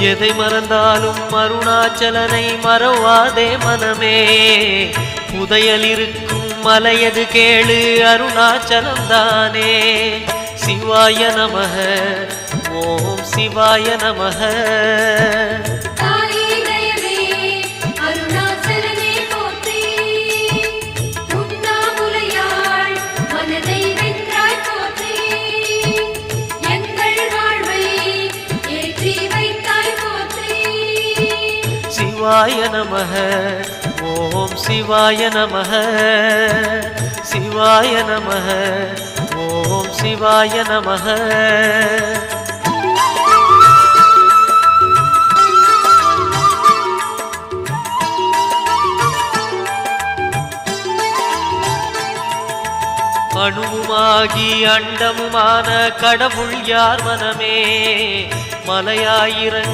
எதை மறந்தாலும் அருணாச்சலனை மறவாதே மனமே. புதையல் இருக்கும் மலையது கேளு அருணாச்சலம் தானே. சிவாய நமக ஓம் சிவாய நமக. சிவாய நமக ஓம் சிவாய நமக. சிவாய நமக ஓம் சிவாய நமக. அணுவுமாகி அண்டமுமான கடவுள் யார் மனமே. மலையாயிரங்க